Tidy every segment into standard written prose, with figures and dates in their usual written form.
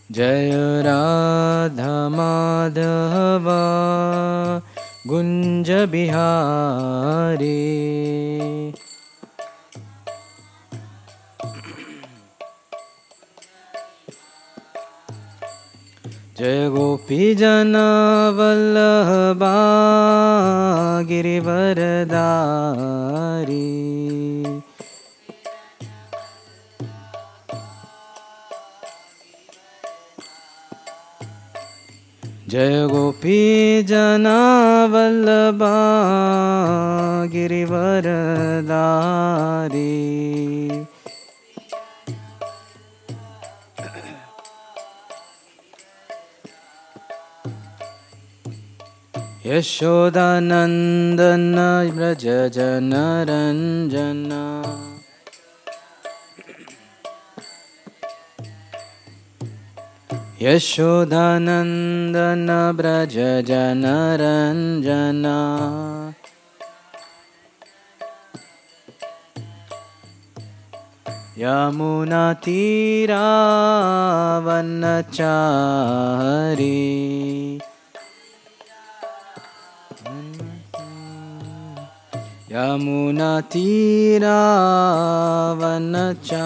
जय राधा माधव गुंज बिहारी। जय गोपी जना वल्लभा गिरिवरदारी। जय गोपी जना वल्लभा गिरिवरदारी। यशोदानंदन व्रज जन रंजन। यशोदानंदन व्रज जन रंजन। यमुना तीरा वनचारी। यमुना तीरा वनचारी।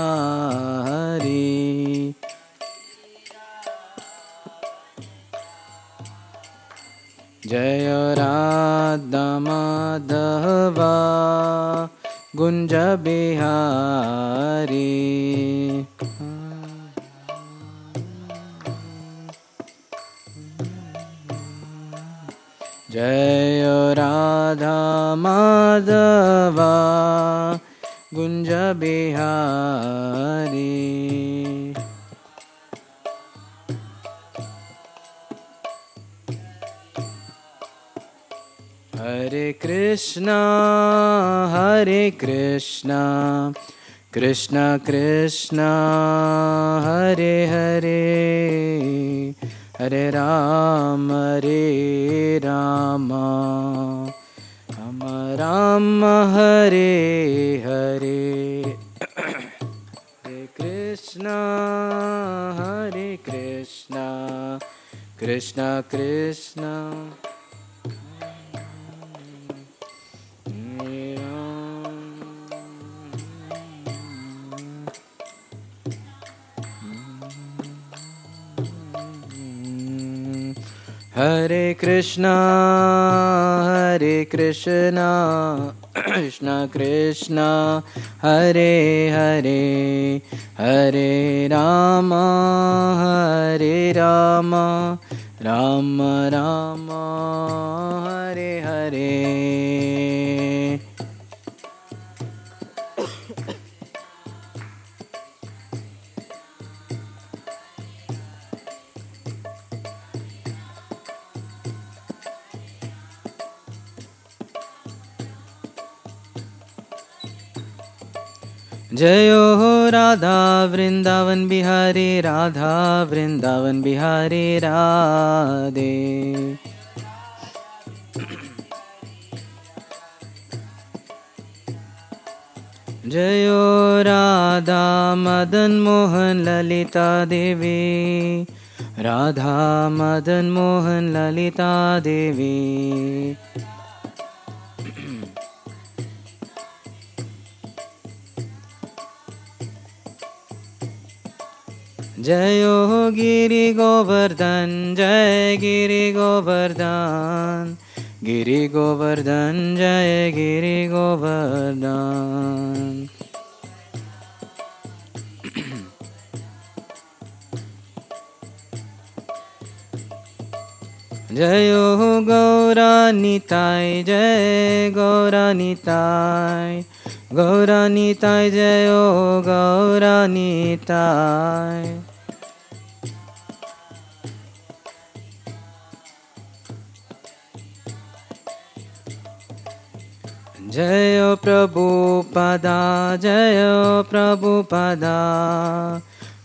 जय राधा माधव गुंज बिहारी। जय राधा माधव गुंज बिहारी। हरे कृष्णा कृष्ण कृष्ण हरे हरे, हरे राम राम राम हरे हरे। हरे कृष्णा कृष्ण कृष्ण हरे कृष्णा कृष्ण कृष्ण हरे हरे, हरे राम राम राम हरे हरे। जयो हो राधा वृंदावन बिहारी, राधा वृंदावन बिहारी राधे। जयो राधा मदन मोहन ललिता देवी, राधा मदन मोहन ललिता देवी। जयो गिरि गोवर्धन, जय गिरि गोवर्धन, गिरि गोवर्धन जय गिरि गोवर्धन। जयो गौरानिताय, जय गौरानिताय, गौरानिताय जयो गौरानिताय। जय प्रभुपदा, जय प्रभुपदा,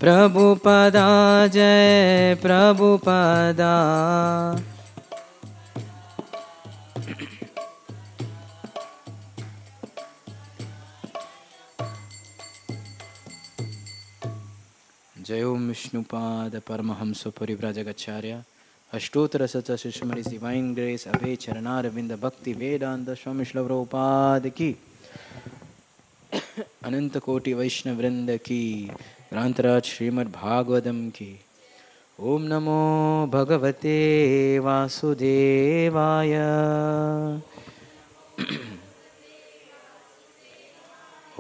प्रभुपदा जय Prabhupada. Jai Om Vishnupad Paramahamsa Parivrajagacharya Ashtottara Sata Shishmari Divine Grace Abhay Charanaravindha Bhakti Vedanta Swami Shri Prabhupada Ki Ananta Koti Vaishnav Vrinda Ki Grantaraj Srimad Bhagavatam Ki Om Namo Bhagavate Vasudevaya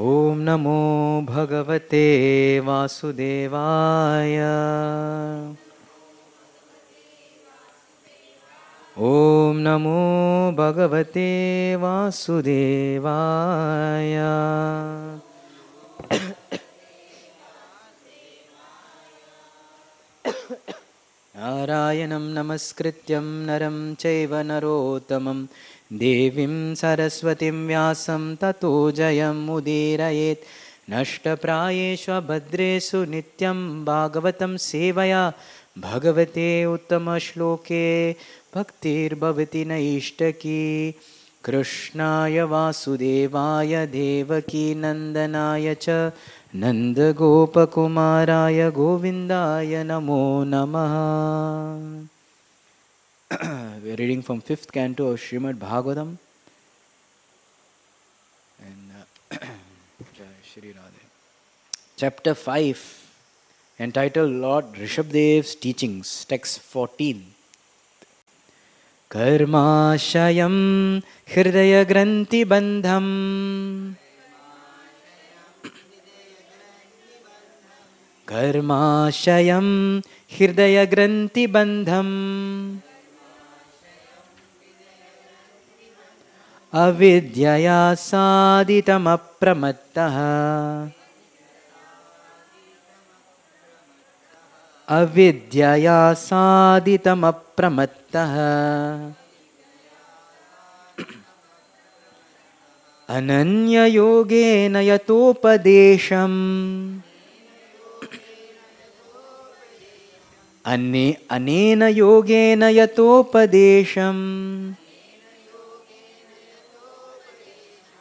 Om Namo Bhagavate Vasudevaya Om Namo Bhagavate Vasudevaya Narayanam Namaskrityam Naram Chaiva Narottamam Devim Saraswatim Vyasam Tato Jayam Udirayet Nashtaprayeshva Bhadresu Nityam Bhagavatam Sevaya Bhagavate Uttama Shloke Bhaktir Bhavati Naishtaki Krishnaya Vasudevaya Devaki Nandanaya Cha Nanda Gopakumaraya Govindaya Namo Namaha. We are reading from 5th canto of Srimad Bhagavatam and Jai Shri Radhe. Chapter 5 entitled Lord Rishabdev's Teachings, text 14. Karmashayam Hridaya Granthi Bandham Karmashayam Hridaya Granthi Bandham Avidyaya Saditam Apramattaha Avidyaya Saditam Apramattaha Ananya Yogena Yatopadesham Anena Yogena Yatopadesham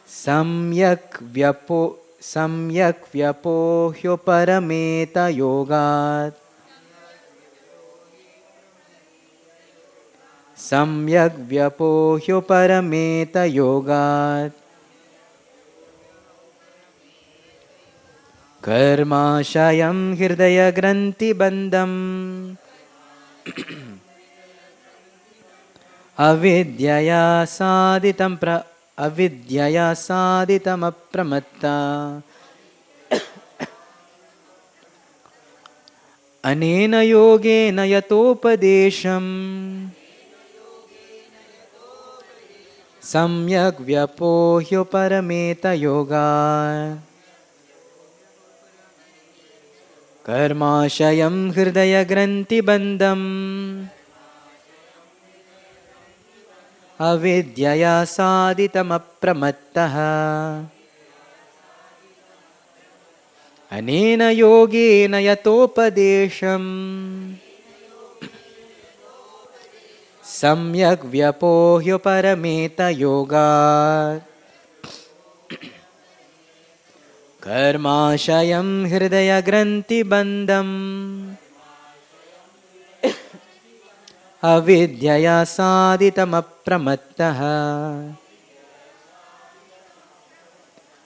Samyak Vyapohyo Parameta Yogat Samyak Vyapohyo Parameta Yogat Karmashayam Hridaya Granthi Bandham Avidyaya Saditam Apramatta Anena Yogena Yatopadesham Samyak Vyapohyo Parameta Yoga Karmashayam Hridaya Granthi Bandham Avidyaya Saditam Apramattaha Anena Yogena Yatopadesham Samyak Vyapohyo Parameta Yoga Karmashayam Hridaya Granthi Bandham Avidyaya Saditam Apramattaha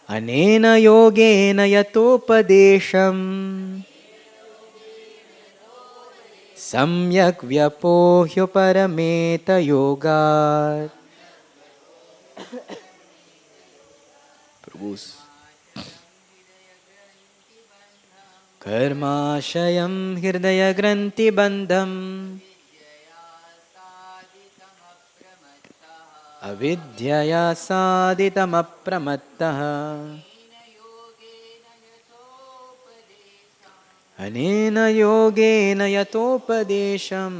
Anena Yogena Yatopadesham Samyak Vyapohyo Parameta Yoga Prabhus Karmashayam Hridaya Granthi Bandham Avidyaya Saditam Apramattaha Anena Yogena Yatopadesham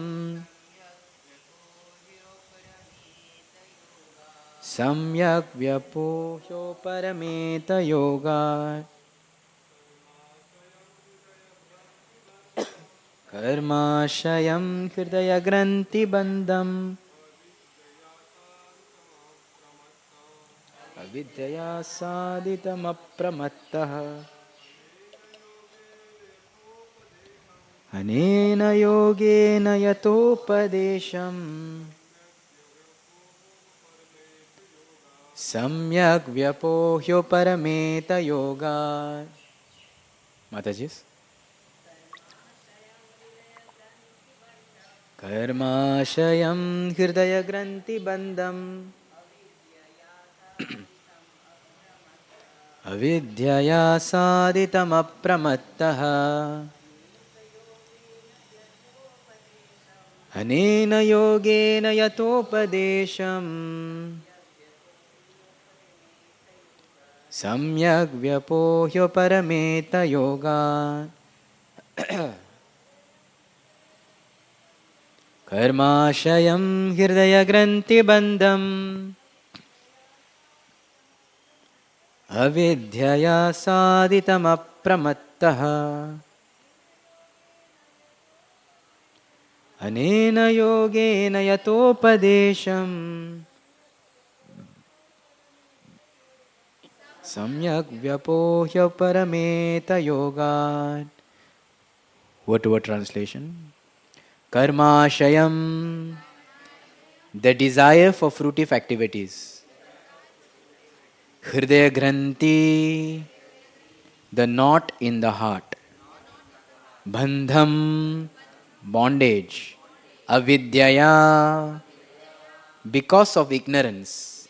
Samyak Vyapohyo Parameta Yoga Karmashayam Hridaya Granthi Bandham Avidyaya Saditam Apramattaha Anena yogena yatopadesham samyak vyapohyo parameta yoga. Mataji. Karmashayam hridaya granthi bandham avidyaya saditam apramattaha anena yogena yatopadesham samyak vyapohyo parameta yoga. Karmashayam hridaya granthi bandham avidyaya saditam apramattaha anena yogena yatopadesham samyak vyapohya parameta yoga. Word to word translation. Karmashayam, the desire for fruitive activities. Hridaya granthi, the knot in the heart. Bandham, bondage. Avidyaya, because of ignorance.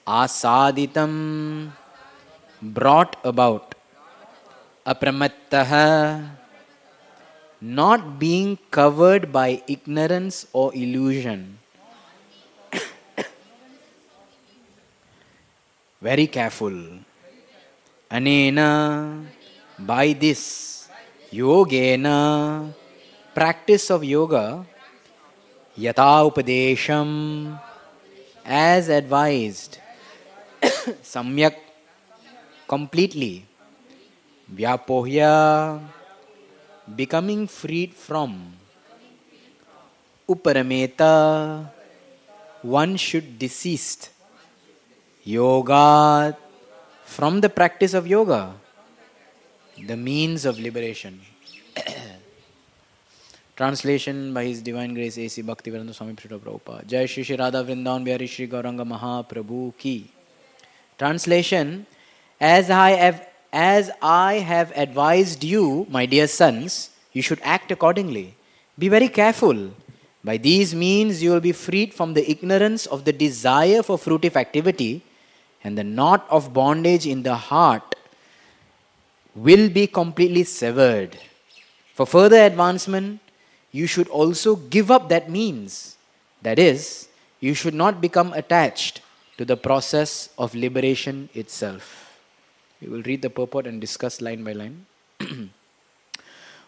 Asaditam, brought about. Apramattaha, not being covered by ignorance or illusion. Very careful. Anena, by this. Yogena, practice of yoga. Yata upadesham, as advised. Samyak, completely. Vyapohya, becoming freed from. Uparameta, one should desist. Yoga, from the practice of yoga, the means of liberation. Translation by His Divine Grace A.C. Bhakti Swami Prabhupada. Jai Shri Shri Radha Vrindavan Bihari Shri Gauranga Mahaprabhu Ki. Translation: As I have advised you, my dear sons, you should act accordingly. Be very careful. By these means, you will be freed from the ignorance of the desire for fruitive activity, and the knot of bondage in the heart will be completely severed. For further advancement, you should also give up that means. That is, you should not become attached to the process of liberation itself. We will read the purport and discuss line by line.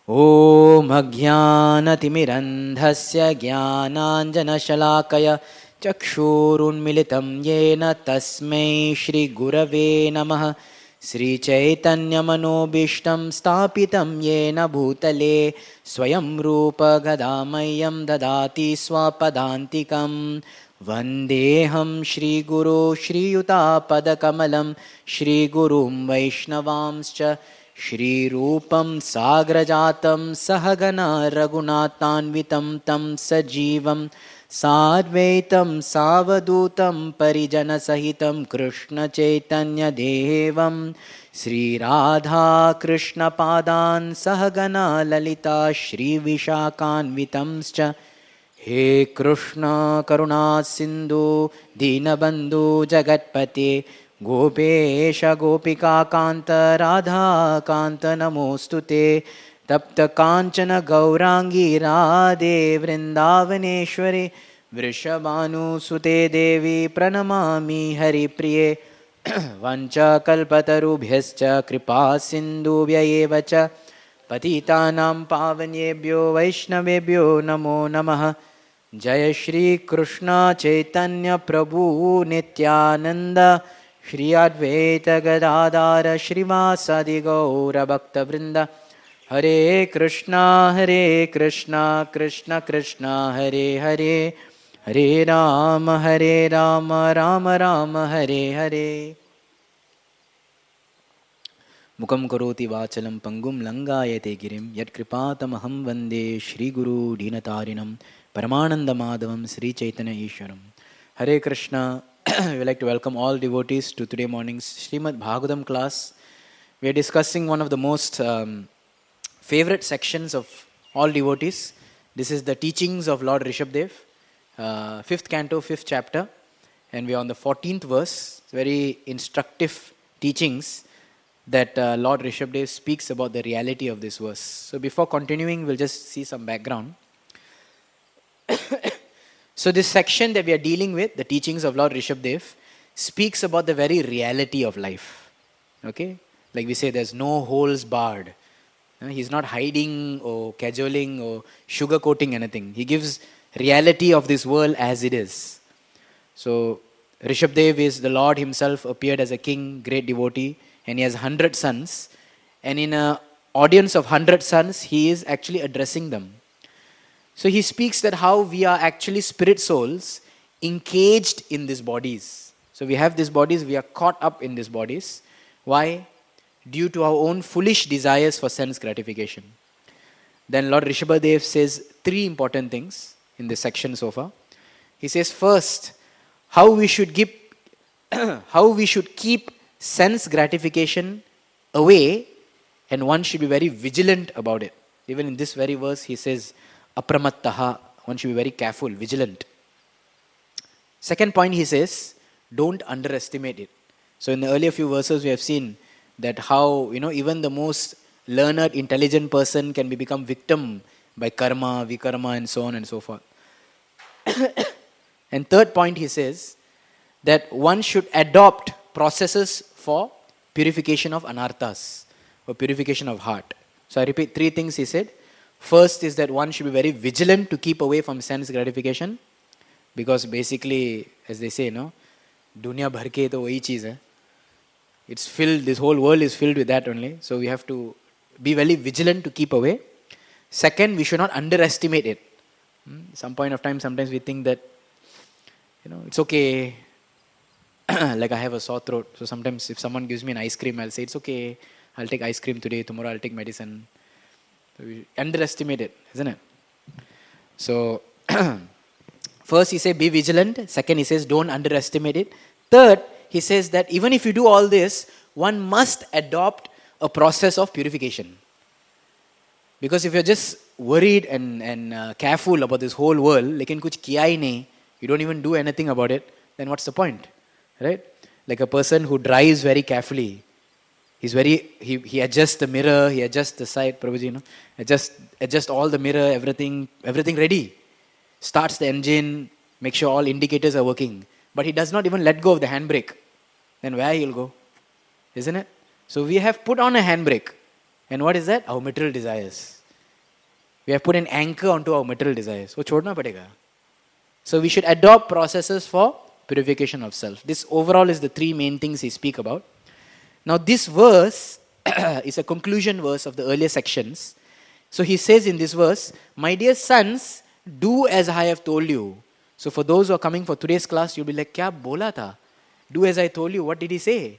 Om Ajnanatimirandhasya Jnananjanashalakaya Chakshurunmilitam Yena Tasmai Shri Gurave Namaha Sri Chaitanya Manobishtam Stapitam Yena Bhutale Swayam Rupa Gadamayam Dadati Swapadantikam Vandeham Shri Guru Shri Yuta Padakamalam Shri Gurum Vaishnavamscha Shri Rupam Sagrajatam Sahagana Raghunathanvitam Tam Sajivam Sadvaitam Savadutam Parijana Sahitam Krishna Chaitanya Devam Sri Radha Krishna Padan Sahagana Lalita Shri Vishakhanvitamscha He Krishna Karuna Sindhu Dinabandhu Jagatpate Gopesha Gopika Kanta Radha Kanta Namostute Tapta Kanchana Gaurangi Radhe Vrindavaneshwari Vrishabhanu Sute Devi Pranamami Hari Priye Vancha Kalpatarubhyascha Kripa Sindhubhya Evacha Patitanam Pavanyebhyo Vaishnavebhyo Namo Namaha Jaya Shri Krishna Chaitanya Prabhu Nityananda Shri Advaita Gadadara Shrivasadi Gaura Bhakta Vrinda Hare Krishna Krishna Krishna Hare Hare Hare Rama Rama Rama Hare Hare. Mukam karoti vachalam pangum langayate girim yat kripatamaham vande Shri Guru Dinatarinam Paramananda Madhavam Sri Chaitanya Ishwaram. Hare Krishna. We would like to welcome all devotees to today morning's Srimad Bhagavatam class. We are discussing one of the most favorite sections of all devotees. This is the teachings of Lord Rishabdev, 5th canto, 5th chapter, and we are on the 14th verse. Very instructive teachings that Lord Rishabdev speaks about the reality of this verse. So before continuing, we'll just see some background. So this section that we are dealing with, the teachings of Lord Rishabdev, speaks about the very reality of life. Okay? Like we say, there's no holes barred. He's not hiding or cajoling or sugarcoating anything. He gives reality of this world as it is. So Rishabdev is the Lord himself, appeared as a king, great devotee, and he has 100 sons. And in an audience of 100 sons, he is actually addressing them. So he speaks that how we are actually spirit souls encaged in these bodies. So we have these bodies, we are caught up in these bodies. Why? Due to our own foolish desires for sense gratification. Then Lord Rishabdev says 3 important things in this section so far. He says first, how we should keep sense gratification away, and one should be very vigilant about it. Even in this very verse he says, apramattaha, one should be very careful, vigilant. Second point he says, don't underestimate it. So in the earlier few verses we have seen that how, even the most learned, intelligent person can become victim by karma, vikarma and so on and so forth. And third point he says that one should adopt processes for purification of anarthas, or purification of heart. So I repeat 3 things he said. First is that one should be very vigilant to keep away from sense gratification, because basically, as they say, dunya bhar ke to wahi cheez hai. It's filled, this whole world is filled with that only. So we have to be very vigilant to keep away. Second, we should not underestimate it. Some point of time, sometimes we think that, it's okay. Like I have a sore throat. So sometimes if someone gives me an ice cream, I'll say, it's okay. I'll take ice cream today. Tomorrow I'll take medicine. So we underestimate it, isn't it? So, first he says, be vigilant. Second, he says, don't underestimate it. Third, he says that even if you do all this, one must adopt a process of purification. Because if you're just worried and careful about this whole world, lekin kuch kiya hi nahi, you don't even do anything about it, then what's the point? Right? Like a person who drives very carefully. He adjusts the mirror, he adjusts the sight, Prabhuji, adjust all the mirror, everything ready. Starts the engine, make sure all indicators are working. But he does not even let go of the handbrake. Then where he'll go? Isn't it? So we have put on a handbrake. And what is that? Our material desires. We have put an anchor onto our material desires. Wo chodna padega. So we should adopt processes for purification of self. This overall is the 3 main things he speak about. Now this verse is a conclusion verse of the earlier sections. So he says in this verse, my dear sons, do as I have told you. So for those who are coming for today's class, you'll be like, kya bola tha? Do as I told you. What did he say?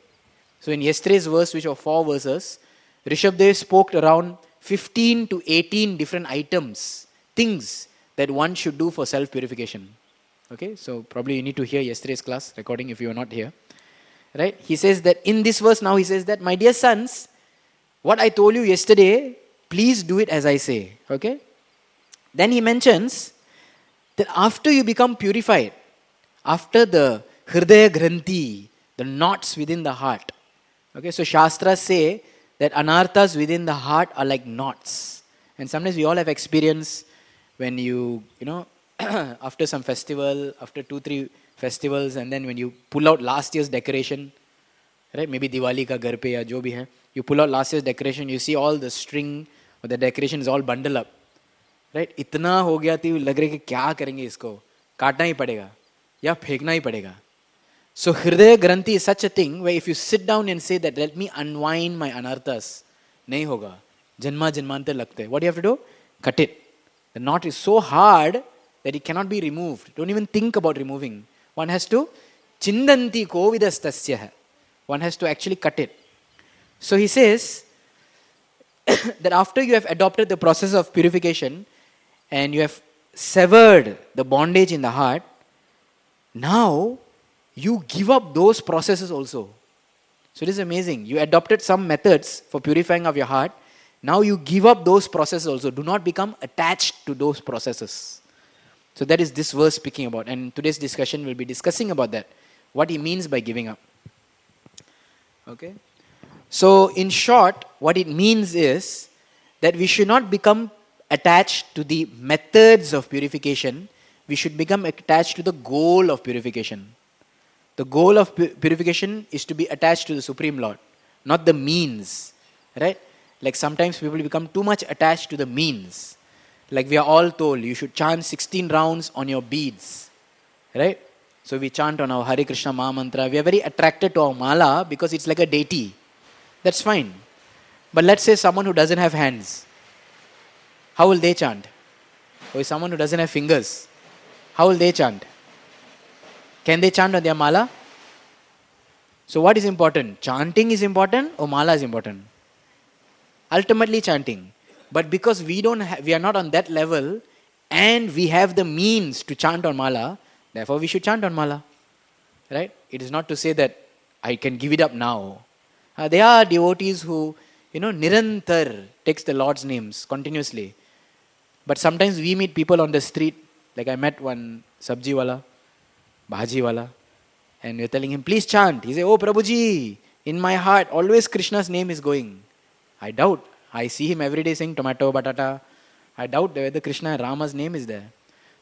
So in yesterday's verse, which are 4 verses, Rishabdev spoke around 15 to 18 different items, things that one should do for self-purification. Okay, so probably you need to hear yesterday's class recording if you are not here. Right? He says that in this verse now, he says that, my dear sons, what I told you yesterday, please do it as I say. Okay? Then he mentions that after you become purified, after the hridaya granthi, the knots within the heart. Okay, so Shastras say that anarthas within the heart are like knots. And sometimes we all have experience when you after some festival, after 2-3 festivals, and then when you pull out last year's decoration, right? Maybe Diwali ka ghar pe ya jo bhi hai, you pull out last year's decoration, you see all the string or the decoration is all bundled up, right? Itna ho gaya thi lag raha hai ki kya karenge isko, kaatna hi padega ya फेंकना hi padega. So hridaya granthi is such a thing where if you sit down and say that let me unwind my anarthas, nahi hoga, janma janmantar lagte hai. What do you have to do? Cut it. The knot is so hard that it cannot be removed. Don't even think about removing. One has to chindanti kovidastasya. One has to actually cut it. So he says that after you have adopted the process of purification and you have severed the bondage in the heart, now you give up those processes also. So this is amazing. You adopted some methods for purifying of your heart. Now you give up those processes also. Do not become attached to those processes. So that is this verse speaking about. And today's discussion will be discussing about that. What he means by giving up. Okay. So in short, what it means is that we should not become attached to the methods of purification. We should become attached to the goal of purification. The goal of purification is to be attached to the Supreme Lord, not the means. Right? Like sometimes people become too much attached to the means. Like we are all told, you should chant 16 rounds on your beads. Right? So we chant on our Hare Krishna Maha Mantra. We are very attracted to our mala because it's like a deity. That's fine. But let's say someone who doesn't have hands. How will they chant? Or someone who doesn't have fingers. How will they chant? Can they chant on their mala? So what is important? Chanting is important or mala is important? Ultimately chanting. But because we are not on that level and we have the means to chant on mala, therefore we should chant on mala. Right? It is not to say that I can give it up now. There are devotees who, nirantar takes the Lord's names continuously. But sometimes we meet people on the street, like I met one sabji wala, bhaji wala, and we're telling him, please chant. He says, oh Prabhuji, in my heart, always Krishna's name is going. I doubt. I see him every day saying tomato, batata. I doubt whether Krishna and Rama's name is there.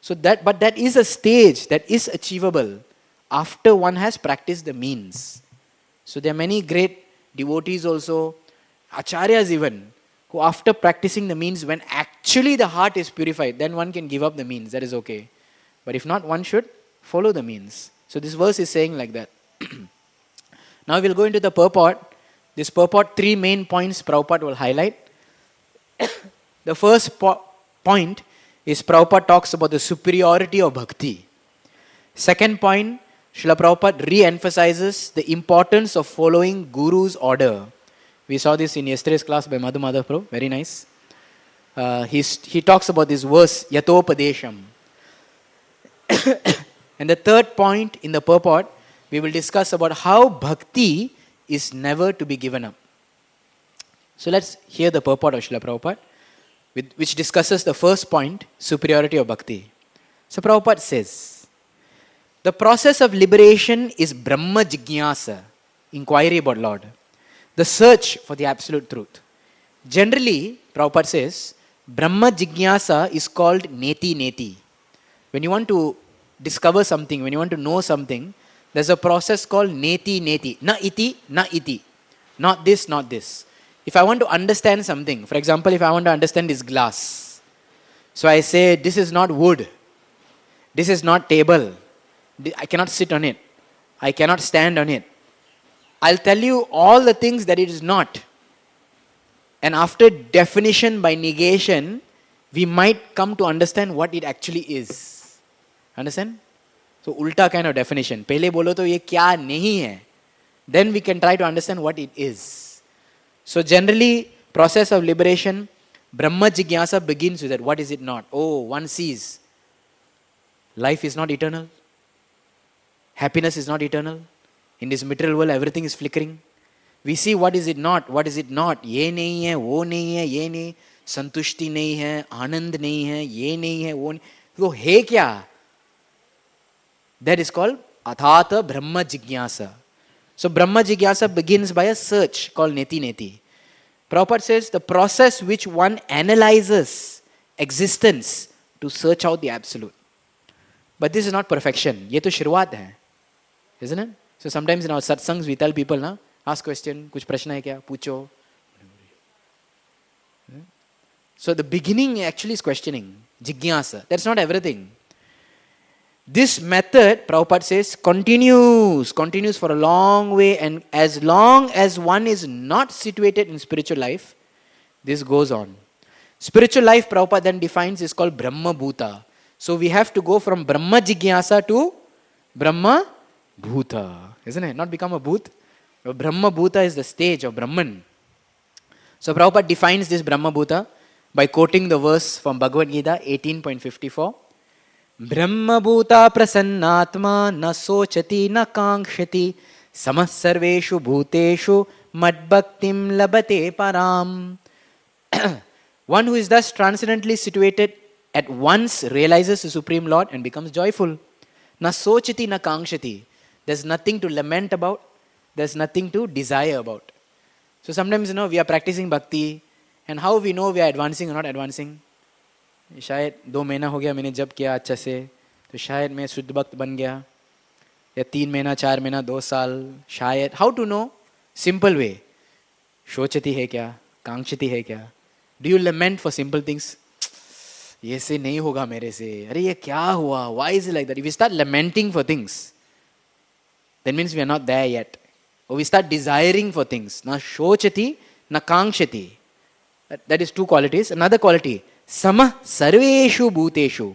But that is a stage that is achievable after one has practiced the means. So there are many great devotees also, acharyas even, who after practicing the means, when actually the heart is purified, then one can give up the means. That is okay. But if not, one should follow the means. So this verse is saying like that. Now we'll go into the purport. This purport, 3 main points Prabhupada will highlight. The first point is Prabhupada talks about the superiority of bhakti. Second point, Srila Prabhupada re-emphasizes the importance of following Guru's order. We saw this in yesterday's class by Madhu Madhav Prabhu. Very nice. He talks about this verse, Yatopadesham. And the third point in the purport, we will discuss about how bhakti is never to be given up. So let's hear the purport of Srila Prabhupada, which discusses the first point, superiority of bhakti. So Prabhupada says, the process of liberation is Brahma Jigyasa, inquiry about Lord. The search for the absolute truth. Generally, Prabhupada says, Brahma Jigyasa is called Neti Neti. When you want to discover something, when you want to know something, there's a process called Neti Neti. Na iti, na iti. Not this, not this. If I want to understand something, for example, if I want to understand this glass, so I say, this is not wood. This is not table. I cannot sit on it. I cannot stand on it. I'll tell you all the things that it is not. And after definition by negation, we might come to understand what it actually is. Understand? So, ulta kind of definition. Pehle bolo to ye kya nahi hai. Then we can try to understand what it is. So, generally, process of liberation, Brahma Jigyasa begins with that. What is it not? Oh, one sees. Life is not eternal. Happiness is not eternal. In this material world, everything is flickering. We see what is it not, what is it not. Ye nahi hai, wo nahi hai, ye nahi. Santushti nahi hai, anand nahi hai, ye nahi hai, wo nahi. So, hai kya? That is called Athata Brahma Jigyasa. So, Brahma Jigyasa begins by a search called Neti Neti. Prabhupada says the process which one analyzes existence to search out the absolute. But this is not perfection. Ye to shurwaat hai. Isn't it? So sometimes in our satsangs we tell people, na, ask question, kuch prashna hai kya? Pucho. So the beginning actually is questioning, jigyasa. That's not everything. This method, Prabhupada says, continues for a long way, and as long as one is not situated in spiritual life, this goes on. Spiritual life, Prabhupada then defines, is called Brahma Bhuta. So we have to go from Brahma Jigyasa to Brahma Bhuta. Isn't it? Not become a Bhut. Brahma Bhuta is the stage of Brahman. So Prabhupada defines this Brahma Bhuta by quoting the verse from Bhagavad Gita 18.54. Brahma Bhuta prasannatma na sochati na kankshati samah sarveshu bhuteshu mad bhaktim labate param. One who is thus transcendently situated at once realizes the Supreme Lord and becomes joyful. Na sochati na kankshati. There's nothing to lament about. There's nothing to desire about. So sometimes, we are practicing bhakti, and how we know we are advancing or not advancing? शायद 2 महीना हो गया मैंने जप किया अच्छा से, तो शायद मैं शुद्ध भक्त बन गया, या 3 महीना 4 महीना 2 साल शायद. How to know? Simple way. शोचती है क्या, कांक्षती है क्या? Do you lament for simple things? ये से नहीं होगा मेरे से, अरे ये क्या हुआ, why is it like that? If we start lamenting for things, that means we are not there yet. Or we start desiring for things. Na shochati, na kankshati. That is 2 qualities. Another quality, samah sarveshu bhuteshu.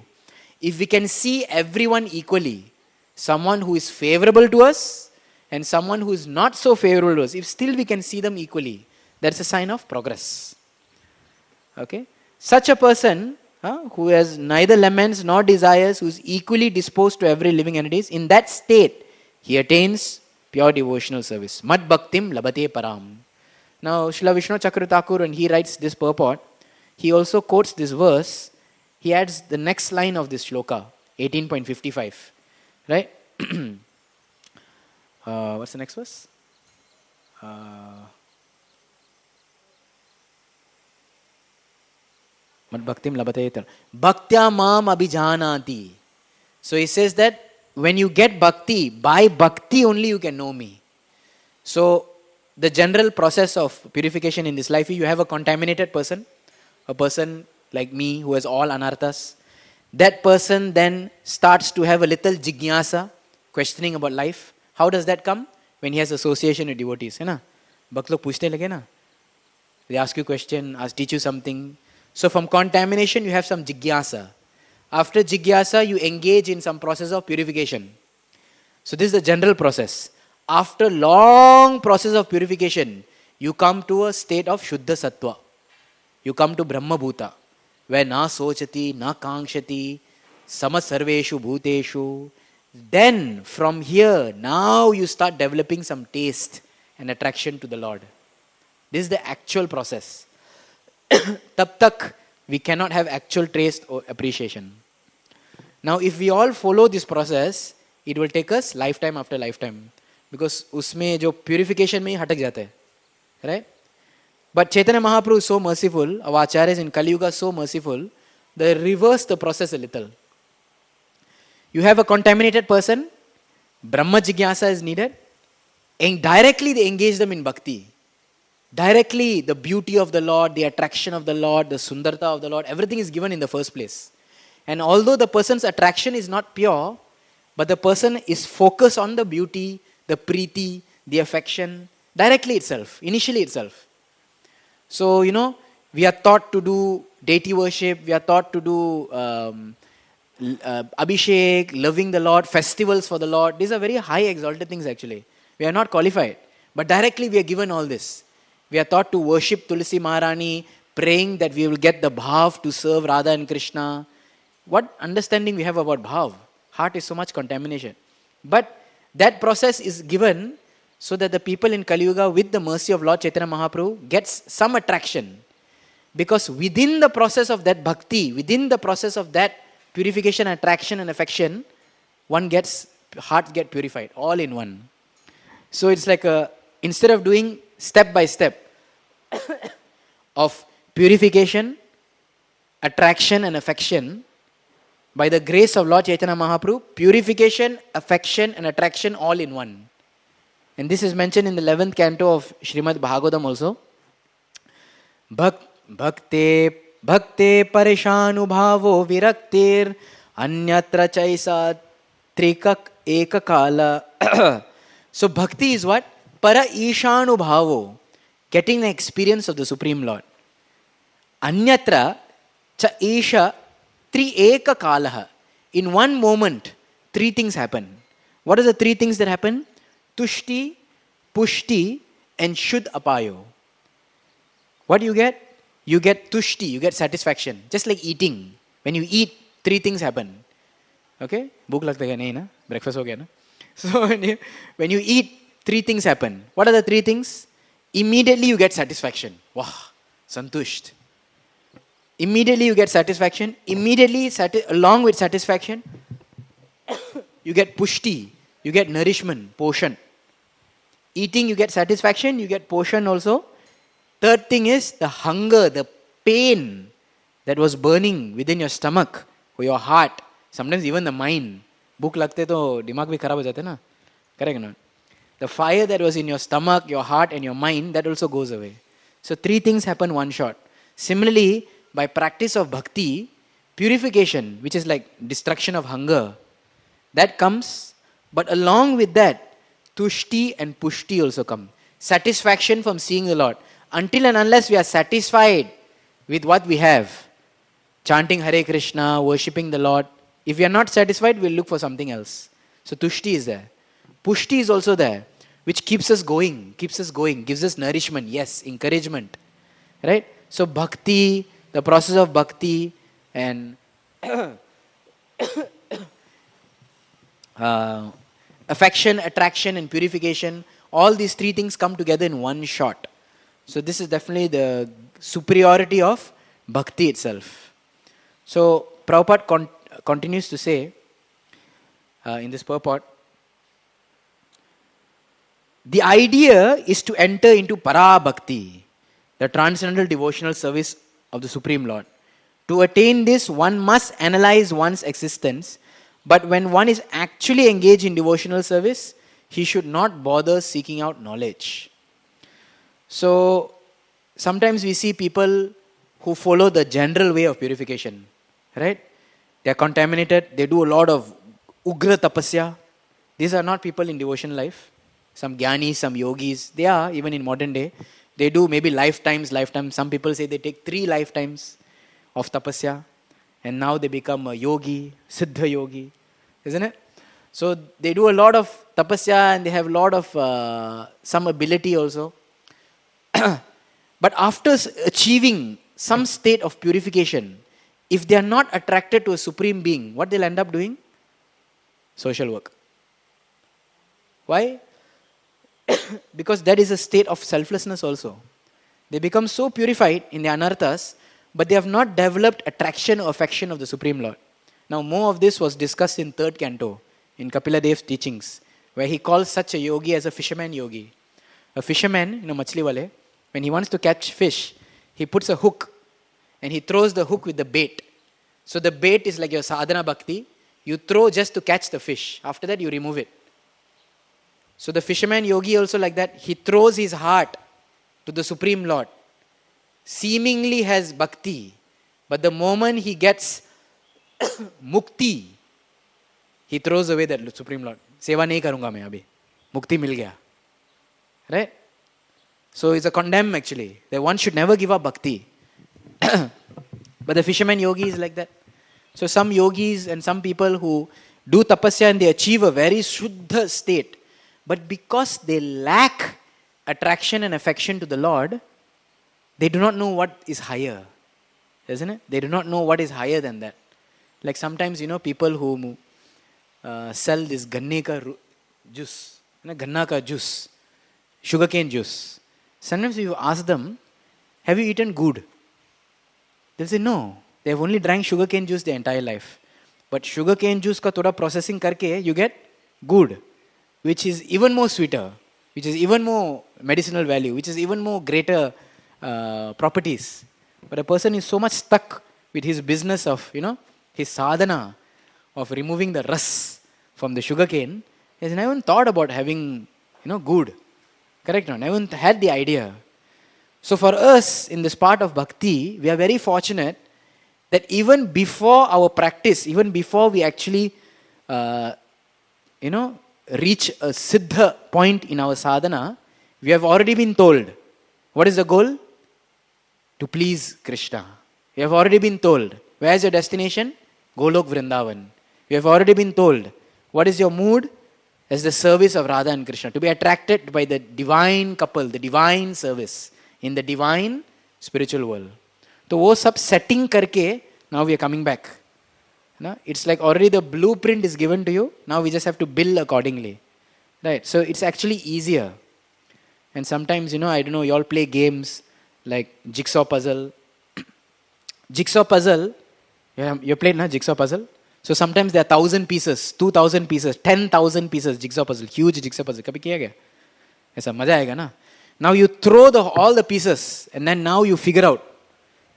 If we can see everyone equally, someone who is favorable to us and someone who is not so favorable to us, if still we can see them equally, that's a sign of progress. Okay? Such a person who has neither laments nor desires, who is equally disposed to every living entity, in that state, he attains pure devotional service. Mad bhaktim labate param. Now, Srila Vishnu Chakra Thakur, when he writes this purport, he also quotes this verse. He adds the next line of this shloka, 18.55. Right? What's the next verse? Mad bhaktim labate param. Bhaktya mam abhijanati. So he says that when you get bhakti, by bhakti only you can know me. So the general process of purification in this life, you have a contaminated person, a person like me who has all anarthas. That person then starts to have a little jigyasa, questioning about life. How does that come? When he has association with devotees. Bhakt log puछne lage na. They ask you question, teach you something. So from contamination you have some jigyasa. After jigyasa, you engage in some process of purification. So this is the general process. After long process of purification, you come to a state of Shuddha Sattva. You come to Brahma Bhuta, where na sochati, na kankshati, sama sarveshu bhuteshu. Then from here, now you start developing some taste and attraction to the Lord. This is the actual process. Tab tak we cannot have actual taste or appreciation. Now, if we all follow this process, it will take us lifetime after lifetime. Because उसमें जो purification में ही हटक जाता है. Right? But Chaitanya Mahaprabhu is so merciful, our acharyas in Kali Yuga so merciful, they reverse the process a little. You have a contaminated person, Brahma Jigyasa is needed, and directly they engage them in bhakti. Directly, the beauty of the Lord, the attraction of the Lord, the sundarta of the Lord, everything is given in the first place. And although the person's attraction is not pure, but the person is focused on the beauty, the preeti, the affection, directly itself, initially itself. So, we are taught to do deity worship, we are taught to do abhishek, loving the Lord, festivals for the Lord. These are very high exalted things actually. We are not qualified. But directly we are given all this. We are taught to worship Tulsi Maharani, praying that we will get the bhav to serve Radha and Krishna. What understanding we have about bhav? Heart is so much contamination. But that process is given so that the people in Kali Yuga, with the mercy of Lord Chaitanya Mahaprabhu, gets some attraction. Because within the process of that bhakti, within the process of that purification, attraction and affection, hearts get purified, all in one. So it's like instead of doing step by step of purification, attraction and affection, by the grace of Lord Chaitanya Mahaprabhu, purification, affection and attraction all in one. And this is mentioned in the 11th canto of Srimad Bhagavatam also. Bhakte parishanubhavo viraktir anyatra chaisa trikak ekakala. So bhakti is what? Para ishanubhavo, getting the experience of the Supreme Lord. Anyatra cha isha tri eka kalaha. In one moment, 3 things happen. What are the 3 things that happen? Tushti, Pushti and Shuddh Apayo. What you get? You get tushti, you get satisfaction. Just like eating. When you eat, three things happen. Okay? Bhook lagta hai nahi na? Breakfast ho gaya na? So when you eat, three things happen. What are the three things? Immediately you get satisfaction. Wow, santusht. Immediately you get satisfaction. Immediately, along with satisfaction, you get pushti. You get nourishment, portion. Eating, you get satisfaction. You get portion also. Third thing is the hunger, the pain that was burning within your stomach or your heart. Sometimes even the mind. Bhook lagte to dimag bhi kharab ho jate na. Correct or not? The fire that was in your stomach, your heart and your mind, that also goes away. So three things happen one shot. Similarly, by practice of bhakti, purification, which is like destruction of hunger, that comes. But along with that, tushti and pushti also come. Satisfaction from seeing the Lord. Until and unless we are satisfied with what we have, chanting Hare Krishna, worshipping the Lord, if we are not satisfied, we'll look for something else. So tushti is there. Pushti is also there, which keeps us going, gives us nourishment, yes, encouragement. Right? So bhakti, the process of bhakti and affection, attraction and purification, all these three things come together in one shot. So this is definitely the superiority of bhakti itself. So Prabhupada continues to say in this purport, the idea is to enter into para bhakti, the transcendental devotional service of the Supreme Lord. To attain this, one must analyze one's existence, but when one is actually engaged in devotional service, he should not bother seeking out knowledge. So, sometimes we see people who follow the general way of purification, right? They are contaminated, they do a lot of ugra tapasya. These are not people in devotion life. Some jnanis, some yogis, they are, even in modern day, they do maybe lifetimes. Some people say they take 3 lifetimes of tapasya, and now they become a yogi, siddha yogi, isn't it? So they do a lot of tapasya and they have a lot of some ability also. But after achieving some state of purification, if they are not attracted to a supreme being, what they'll end up doing? Social work. Why? Because that is a state of selflessness also. They become so purified in the anarthas, but they have not developed attraction or affection of the Supreme Lord. Now more of this was discussed in 3rd canto, in Kapila Dev's teachings, where he calls such a yogi as a fisherman yogi. A fisherman, machli wale, when he wants to catch fish, he puts a hook and he throws the hook with the bait. So the bait is like your sadhana bhakti. You throw just to catch the fish. After that you remove it. So the fisherman yogi also like that. He throws his heart to the Supreme Lord. Seemingly has bhakti. But the moment he gets mukti, he throws away that Supreme Lord. Seva nahi karunga main abhi. Mukti mil gaya. Right? So it's a condemn actually. That one should never give up bhakti. But the fisherman yogi is like that. So some yogis and some people who do tapasya and they achieve a very shuddha state. But because they lack attraction and affection to the Lord, they do not know what is higher. Isn't it? They do not know what is higher than that. Like sometimes, people who sell this ganne ka juice, ganna ka juice, sugarcane juice. Sometimes if you ask them, have you eaten good? They'll say no. They have only drank sugarcane juice their entire life. But sugarcane juice ka thoda processing karke, you get good, which is even more sweeter, which is even more medicinal value, which is even more greater properties. But a person is so much stuck with his business of, his sadhana of removing the ras from the sugarcane, he has never thought about having, good. Correct? Never had the idea. So for us, in this part of bhakti, we are very fortunate that even before our practice, even before we actually, reach a siddha point in our sadhana, we have already been told, what is the goal? To please Krishna. We have already been told, where is your destination? Golok Vrindavan. We have already been told, what is your mood? As the service of Radha and Krishna. To be attracted by the divine couple, the divine service. In the divine spiritual world. तो वो सब setting करके now we are coming back. No? It's like already the blueprint is given to you. Now we just have to build accordingly. Right? So it's actually easier. And sometimes, I don't know, you all play games like jigsaw puzzle. Jigsaw puzzle, you played na jigsaw puzzle? So sometimes there are 1,000 pieces, 2,000 pieces, 10,000 pieces jigsaw puzzle, huge jigsaw puzzle. Kabhi kiya gaya? Aisa maza aayega na. Now you throw all the pieces and then now you figure out,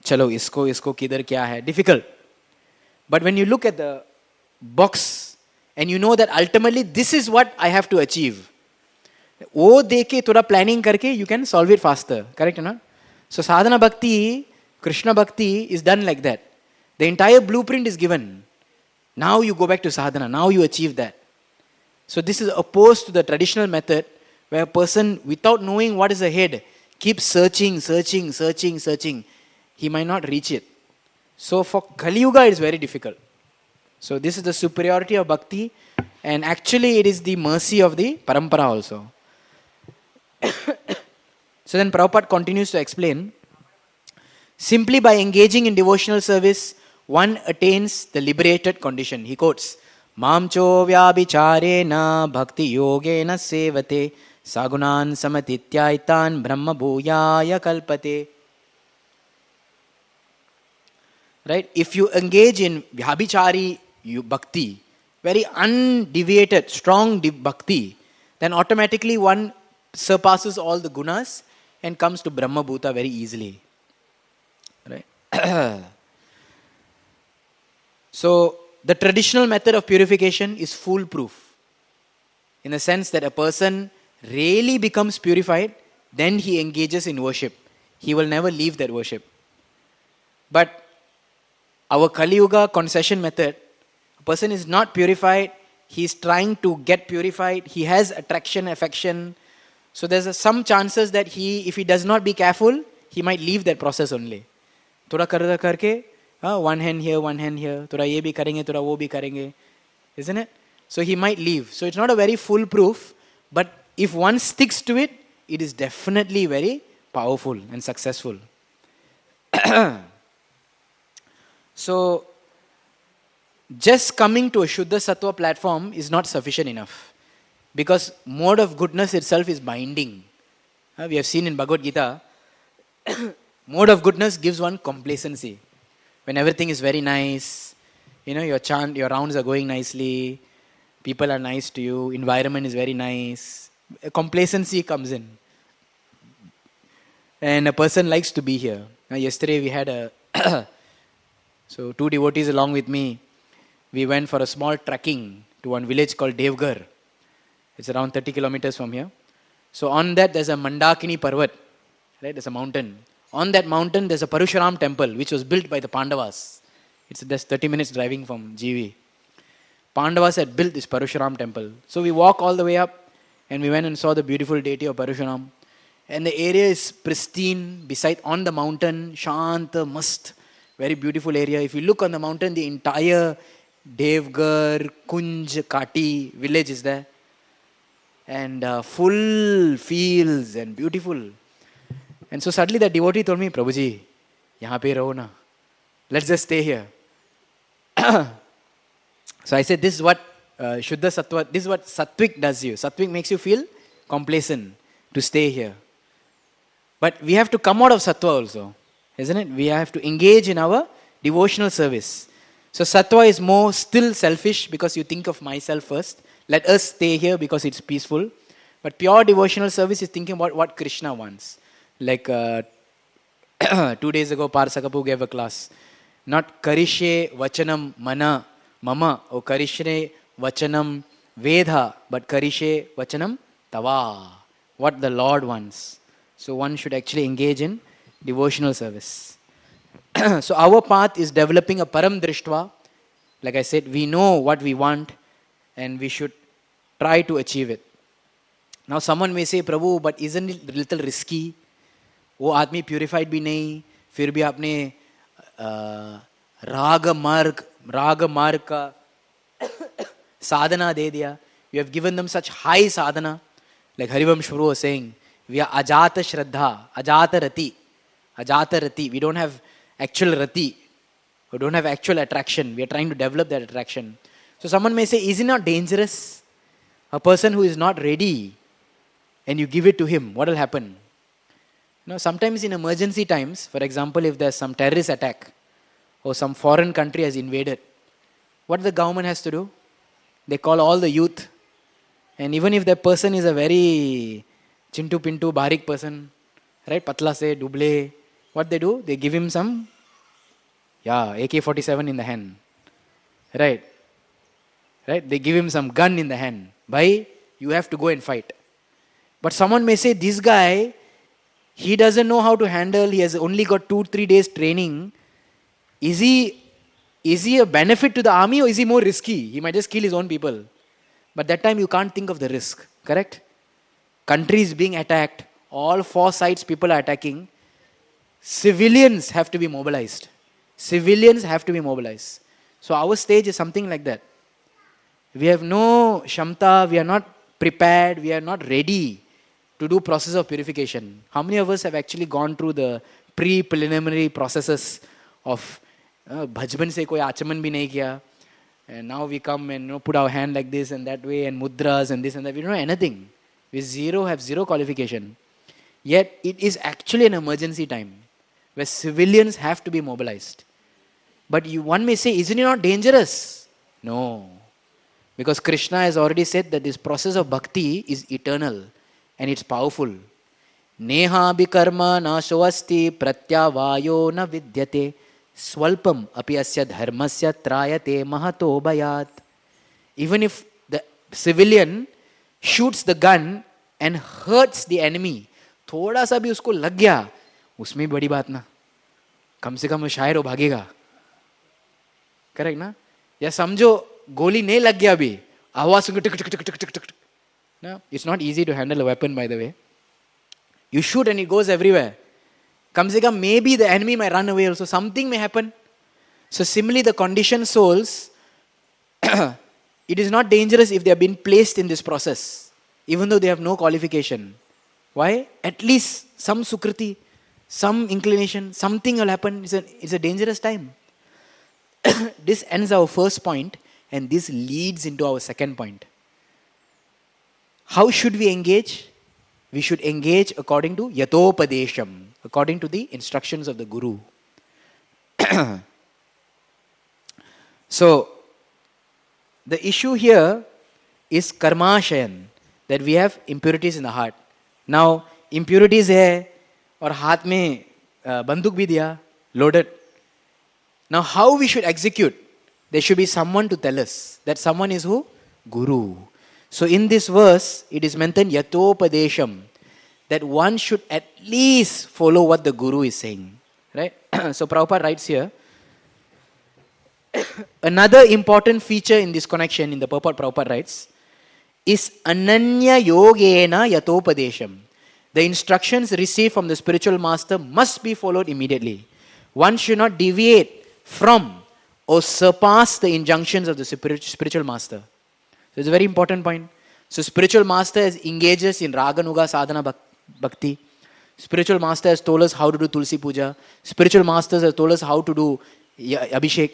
chalo isko kidhar kya hai? Difficult. But when you look at the box and you know that ultimately this is what I have to achieve, वो देके थोड़ा planning करके you can solve it faster. Correct or not? So sadhana bhakti, Krishna bhakti is done like that. The entire blueprint is given. Now you go back to sadhana. Now you achieve that. So this is opposed to the traditional method where a person without knowing what is ahead keeps searching. He might not reach it. So for Kali Yuga it is very difficult. So this is the superiority of bhakti, and actually it is the mercy of the parampara also. So then Prabhupada continues to explain, simply by engaging in devotional service, one attains the liberated condition. He quotes, Mamcho vyabhicharena bhakti yogena sevate sagunan samatityaitan brahma bhuyaya kalpate. Right? If you engage in vyabhichari bhakti, very undeviated, strong bhakti, then automatically one surpasses all the gunas and comes to Brahma Bhuta very easily. Right? So, the traditional method of purification is foolproof. In the sense that a person really becomes purified, then he engages in worship. He will never leave that worship. But our Kali Yuga concession method, a person is not purified, he is trying to get purified, he has attraction, affection. So there's some chances that if he does not be careful, he might leave that process only. Thoda karke, one hand here, thoda ye bhi karenge, thoda wo bhi karenge. Isn't it? So he might leave. So it's not a very foolproof, but if one sticks to it, it is definitely very powerful and successful. So, just coming to a Shuddha Sattva platform is not sufficient enough. Because mode of goodness itself is binding. We have seen in Bhagavad Gita, mode of goodness gives one complacency. When everything is very nice, your rounds are going nicely, people are nice to you, environment is very nice, complacency comes in. And a person likes to be here. Now, yesterday we had so 2 devotees along with me, we went for a small trekking to one village called Devghar. It's around 30 kilometers from here. So on that there's a Mandakini Parvat, right? There's a mountain. On that mountain there's a Parashuram temple which was built by the Pandavas. It's just 30 minutes driving from GV. Pandavas had built this Parashuram temple. So we walk all the way up and we went and saw the beautiful deity of Parashuram. And the area is pristine, on the mountain, Shanta, mast. Very beautiful area. If you look on the mountain, the entire Devghar, Kunj, Kati village is there. And full fields and beautiful. And so suddenly the devotee told me, Prabhuji, yahan pe raho na. Let's just stay here. So I said, this is what Shuddha Sattva, this is what Sattvic does you. Sattvic makes you feel complacent to stay here. But we have to come out of Sattva also. Isn't it? We have to engage in our devotional service. So Sattva is more still selfish because you think of myself first. Let us stay here because it's peaceful. But pure devotional service is thinking about what Krishna wants. Like 2 days ago, Parsakapu gave a class. Not Karishe Vachanam Mana Mama or Karishe Vachanam Vedha, but Karishe Vachanam Tava. What the Lord wants. So one should actually engage in devotional service. So our path is developing a param drishtva. Like I said, we know what we want and we should try to achieve it. Now someone may say, Prabhu, but isn't it a little risky? वो आदमी purified भी नहीं, फिर भी आपने राग मार्ग का sadhana दे दिया. You have given them such high sadhana. Like Harivam Shuru was saying, we are ajata shraddha, ajata rati. Ajata rati. We don't have actual rati. We don't have actual attraction. We are trying to develop that attraction. So someone may say, is it not dangerous? A person who is not ready and you give it to him, what will happen? Sometimes in emergency times, for example, if there's some terrorist attack or some foreign country has invaded, what the government has to do? They call all the youth. And even if that person is a very chintu pintu, barik person, right? Patla se, duble, what they do? They give him some, AK-47 in the hand. Right? They give him some gun in the hand. Bhai, you have to go and fight. But someone may say, this guy, he doesn't know how to handle, he has only got 2-3 days training. Is he a benefit to the army or is he more risky? He might just kill his own people. But that time you can't think of the risk. Correct? Country is being attacked. All 4 sides people are attacking. Civilians have to be mobilized. Civilians have to be mobilized. So our stage is something like that. We have no shamta, we are not prepared, we are not ready to do process of purification. How many of us have actually gone through the pre-preliminary processes of bhajban se koi achaman bhi nahi kiya, and now we come and put our hand like this and that way and mudras and this and that. We don't know anything. We have zero qualification. Yet it is actually an emergency time where civilians have to be mobilized. But one may say, isn't it not dangerous? No. Because Krishna has already said that this process of bhakti is eternal and it's powerful. Neha bikarma na soasti pratyavayo na vidyate swalpam api asya dharmasya trayate mahato bayat. Even if the civilian shoots the gun and hurts the enemy, थोड़ा सा भी उसको लग गया, उसमें बड़ी बात ना, कम से कम शायर हो भागेगा. करेक्ट ना? या समझो गोली नहीं लग गया अभी, आवाज सुन के टिक टिक टिक टिक टिक टिक. No, it's not easy to handle a weapon, by the way. You shoot and it goes everywhere. Kam se kam, maybe the enemy might run away also. Something may happen. So similarly, the conditioned souls, it is not dangerous if they have been placed in this process, even though they have no qualification. Why? At least some sukriti, some inclination, something will happen. It's a dangerous time. This ends our first point, and this leads into our second point. How should we engage? We should engage according to yatopadesham, according to the instructions of the Guru. So, the issue here is karmashayan, that we have impurities in the heart. Now, impurities hai, और हाथ में बंदूक भी दिया, loaded. Now, how we should execute? There should be someone to tell us. That someone is who? Guru. So in this verse, it is mentioned yatopadesham, that one should at least follow what the Guru is saying. Right? So Prabhupada writes here, another important feature in this connection, in the purport Prabhupada writes, is ananya yogena yatopadesham. The instructions received from the spiritual master must be followed immediately. One should not deviate from or surpass the injunctions of the spiritual master. So it's a very important point. So spiritual master engages in Raganuga Sadhana Bhakti. Spiritual master has told us how to do Tulsi Puja. Spiritual masters have told us how to do Abhishek.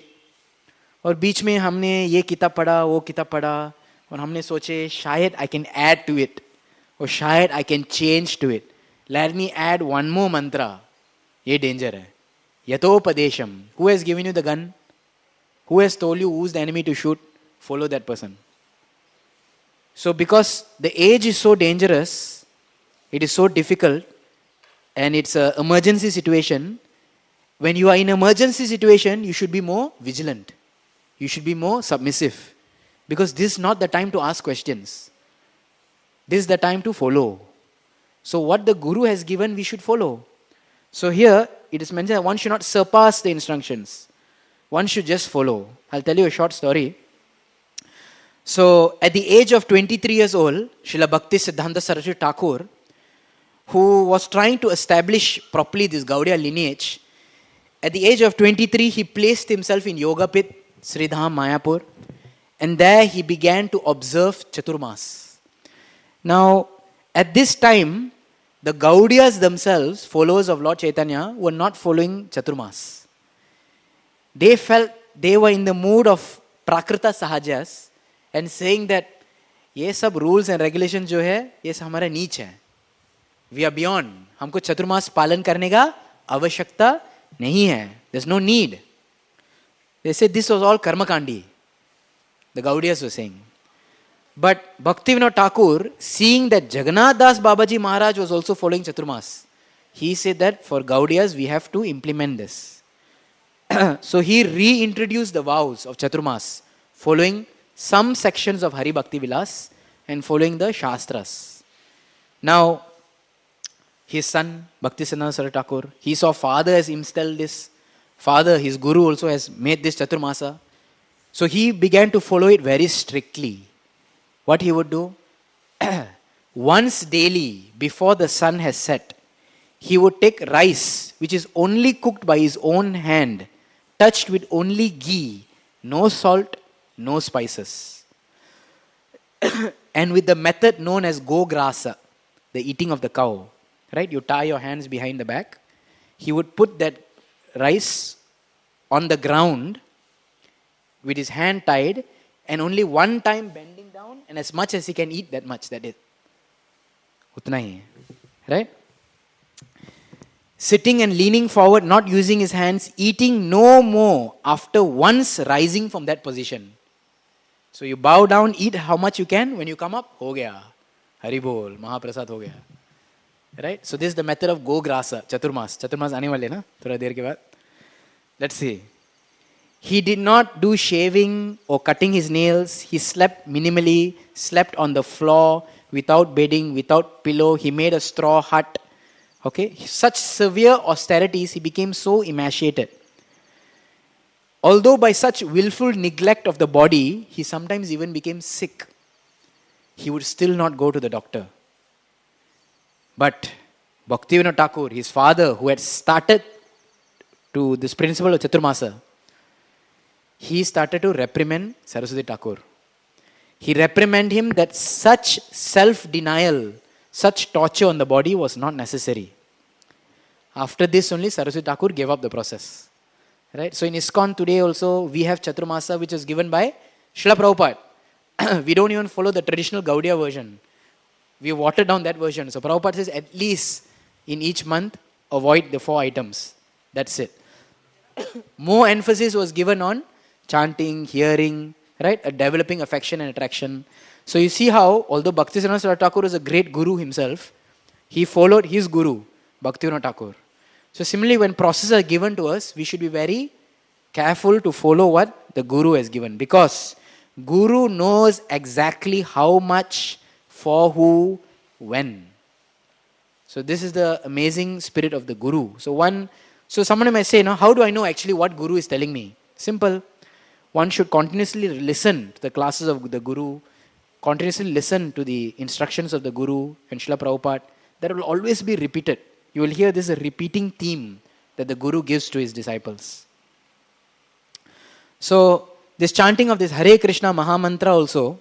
और बीच में हमने ये किताब पढ़ा, वो किताब पढ़ा, और हमने सोचे शायद I can add to it, or शायद I can change to it. Let me add one more mantra. ये danger है. Yatopadesham. Who has given you the gun? Who has told you who's the enemy to shoot? Follow that person. So because the age is so dangerous, it is so difficult, and it's an emergency situation, when you are in an emergency situation, you should be more vigilant. You should be more submissive. Because this is not the time to ask questions. This is the time to follow. So what the Guru has given, we should follow. So here, it is mentioned that one should not surpass the instructions. One should just follow. I'll tell you a short story. So, at the age of 23 years old, Srila Bhakti Siddhanta Saraswati Thakur, who was trying to establish properly this Gaudiya lineage, at the age of 23, he placed himself in Yoga Pit, Sridham, Mayapur, and there he began to observe Chaturmas. Now, at this time, the Gaudiyas themselves, followers of Lord Chaitanya, were not following Chaturmas. They felt they were in the mood of Prakrita Sahajas and saying that ये सब rules and regulations जो है ये सब हमारा नीच है. We are beyond. हमको चतुर्मास पालन करने का आवश्यकता नहीं है. There's no need. They said this was all karmakandi. The Gaudiyas were saying. But Bhaktivinoda Thakur, seeing that Jagannath Das Babaji Maharaj was also following Chaturmas, he said that for Gaudiyas we have to implement this. So he reintroduced the vows of Chaturmas, following some sections of Hari Bhakti Vilas and following the Shastras. Now, his son, Bhaktisiddhanta Saraswati Thakur, he saw father has installed this. Father, his guru also has made this Chaturmasa. So he began to follow it very strictly. What he would do? Once daily, before the sun has set, he would take rice, which is only cooked by his own hand, touched with only ghee, no salt, no spices. And with the method known as go-grasa, the eating of the cow, right? You tie your hands behind the back. He would put that rice on the ground with his hand tied and only one time bending down, and as much as he can eat, that much, that is. Utna hi hai. Right? Sitting and leaning forward, not using his hands, eating no more after once rising from that position. So you bow down, eat how much you can. When you come up, ho gaya. Hari bol, Mahaprasad ho gaya. Right? So this is the method of go-grasa, Chaturmas. Chaturmas aane wale na, thoda der ke baad. Let's see. He did not do shaving or cutting his nails. He slept minimally, slept on the floor, without bedding, without pillow. He made a straw hut. Okay? Such severe austerities, he became so emaciated. Although by such willful neglect of the body, he sometimes even became sick, he would still not go to the doctor. But Bhaktivinoda Thakur, his father, who had started to this principle of Chaturmasa, he started to reprimand Saraswati Thakur. He reprimanded him that such self-denial, such torture on the body was not necessary. After this only Saraswati Thakur gave up the process. Right? So in ISKCON today also we have Chaturmasa, which is given by Srila Prabhupada. We don't even follow the traditional Gaudiya version. We watered down that version. So Prabhupada says at least in each month avoid the 4 items. That's it. More emphasis was given on chanting, hearing, right? A developing affection and attraction. So you see how, although Bhaktisiddhanta Saraswati Thakur is a great guru himself, he followed his guru, Bhaktivinoda Thakur. So similarly, when processes are given to us, we should be very careful to follow what the guru has given. Because guru knows exactly how much, for who, when. So this is the amazing spirit of the guru. So someone might say, how do I know actually what guru is telling me? Simple. One should continuously listen to the classes of the guru, continuously listen to the instructions of the guru and Srila Prabhupada. That will always be repeated. You will hear this a repeating theme that the guru gives to his disciples. So this chanting of this Hare Krishna Maha Mantra also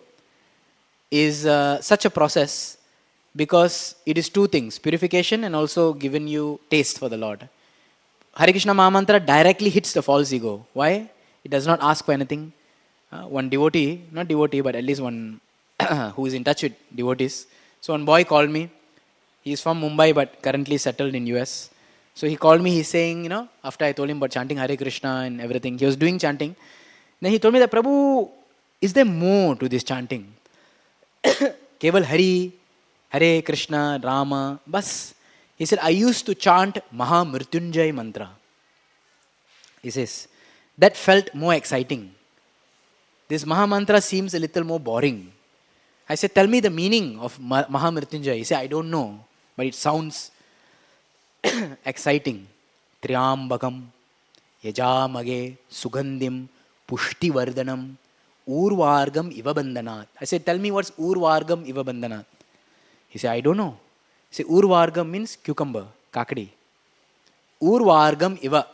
is such a process because it is 2 things, purification and also giving you taste for the Lord. Hare Krishna Maha Mantra directly hits the false ego. Why? It does not ask for anything. One devotee, not devotee, but at least one who is in touch with devotees. So one boy called me. He is from Mumbai but currently settled in US. So he called me, he's saying, after I told him about chanting Hare Krishna and everything, he was doing chanting. Then he told me that, Prabhu, is there more to this chanting? Keval Hari, Hare Krishna, Rama, bas. He said, I used to chant Maha Mrityunjay mantra. He says, that felt more exciting. This Maha mantra seems a little more boring. I said, tell me the meaning of Maha Mrityunjay. He said, I don't know, but it sounds exciting. Triambakam, Yajamage, Sugandhim, Pushti Vardhanam, Urvargam Iva Bandhanat. I said, tell me what's Urvargam Iva Bandhanat. He said, I don't know. He said, Urvargam means cucumber, kakadi. Urvargam Iva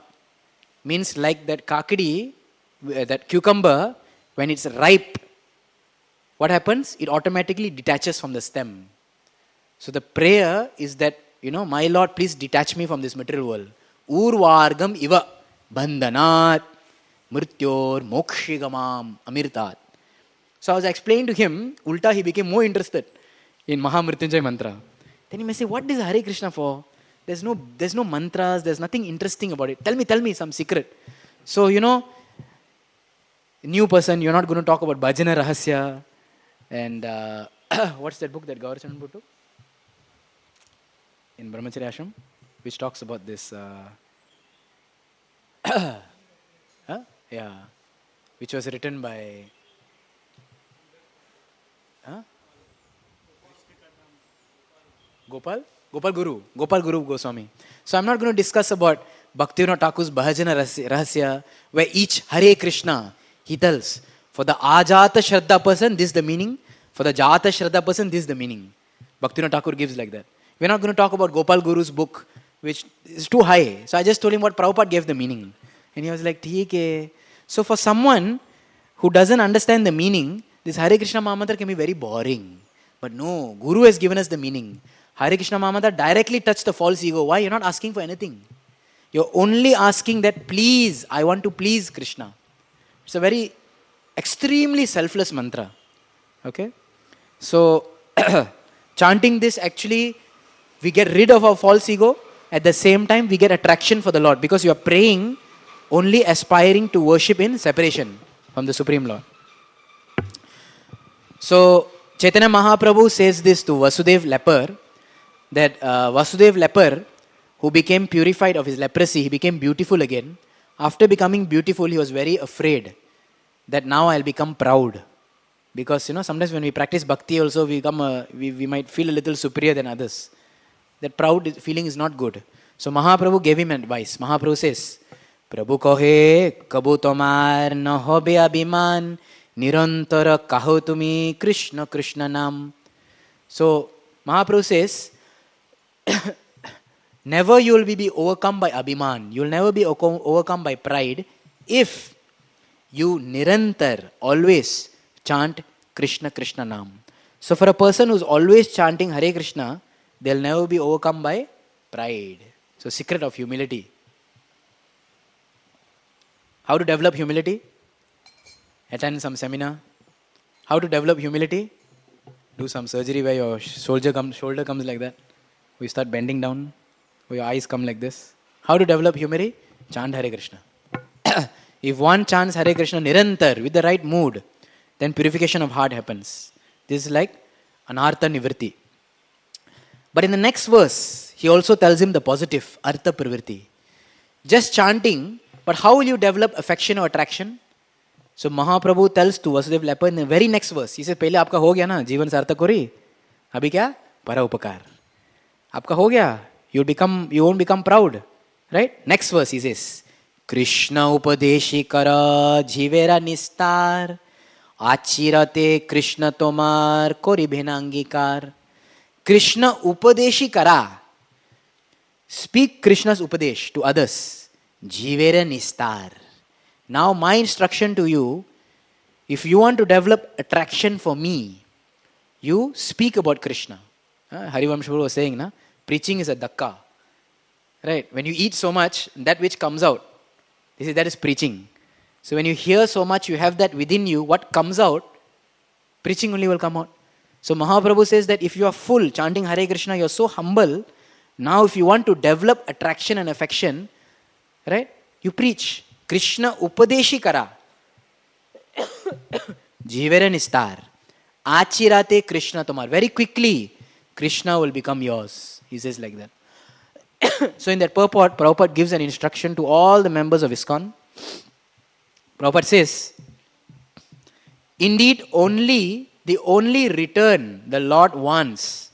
means like that kakadi, that cucumber, when it's ripe, what happens? It automatically detaches from the stem. So the prayer is that my Lord, please detach me from this material world. Urvargam iva bandhanat mrityor mokshigamam amirtat. So I was explaining to him, ulta he became more interested in Mahamrityunjay mantra. Then he may say, what is Hare Krishna for? There's no mantras, there's nothing interesting about it. Tell me some secret. So, new person, you're not going to talk about Bhajana Rahasya and what's that book that Govardhan put to? In Brahmacharya Ashram, which talks about this, which was written by Gopal Guru Goswami. So I'm not going to discuss about Bhaktivinoda Thakur's Bhajana Rahasya, where each Hare Krishna he tells, for the Ajata Shraddha person, this is the meaning. For the Jata Shraddha person, this is the meaning. Bhaktivinoda Thakur gives like that. We're not going to talk about Gopal Guru's book, which is too high. So I just told him what Prabhupada gave the meaning. And he was like, theek hai. So for someone who doesn't understand the meaning, this Hare Krishna Mahamantra can be very boring. But no, Guru has given us the meaning. Hare Krishna Mahamantra directly touched the false ego. Why? You're not asking for anything. You're only asking that, please, I want to please Krishna. It's a very extremely selfless mantra. Okay? So, chanting this actually, we get rid of our false ego. At the same time, we get attraction for the Lord. Because you are praying, only aspiring to worship in separation from the Supreme Lord. So, Chaitanya Mahaprabhu says this to Vasudev leper, that Vasudev leper, who became purified of his leprosy, he became beautiful again. After becoming beautiful, he was very afraid that now I'll become proud. Because, sometimes when we practice bhakti also, we might feel a little superior than others. That proud feeling is not good. So Mahaprabhu gave him advice. Mahaprabhu says, Prabhu kohe kabu tomar na hobe abhiman nirantara kaho tumi Krishna Krishna nam. So Mahaprabhu says, never you will be overcome by abhiman. You will never be overcome by pride if you nirantar, always chant Krishna Krishna nam. So for a person who's always chanting Hare Krishna, they'll never be overcome by pride. So secret of humility. How to develop humility? Attend some seminar. How to develop humility? Do some surgery where your shoulder comes like that. We start bending down. Where your eyes come like this. How to develop humility? Chant Hare Krishna. If one chants Hare Krishna nirantar with the right mood, then purification of heart happens. This is like anartha nivritti. But in the next verse, he also tells him the positive, artha pravritti. Just chanting, but how will you develop affection or attraction? So Mahaprabhu tells to Vasudev leper in the very next verse, he says, "Pehle aapka ho gaya na, जीवन सार्थक हो रही, अभी क्या? para upakar. Aapka ho gaya, you won't become proud, right? Next verse he says, Krishna upadeshi kara jivera nistar, achirate Krishna tomar kori bhenangikar. Krishna upadeshi kara. Speak Krishna's upadesh to others. Jivera nistar. Now my instruction to you, if you want to develop attraction for me, you speak about Krishna. Harivamsha was saying, na, preaching is a dakka. Right? When you eat so much, that which comes out, that is preaching. So when you hear so much, you have that within you, what comes out, preaching only will come out. So Mahaprabhu says that if you are full, chanting Hare Krishna, you are so humble, now if you want to develop attraction and affection, right, you preach. Krishna upadeshi kara. Jivera nistar. Achirate Krishna tomar. Very quickly, Krishna will become yours. He says like that. So in that purport, Prabhupada gives an instruction to all the members of ISKCON. Prabhupada says, indeed, the only return the Lord wants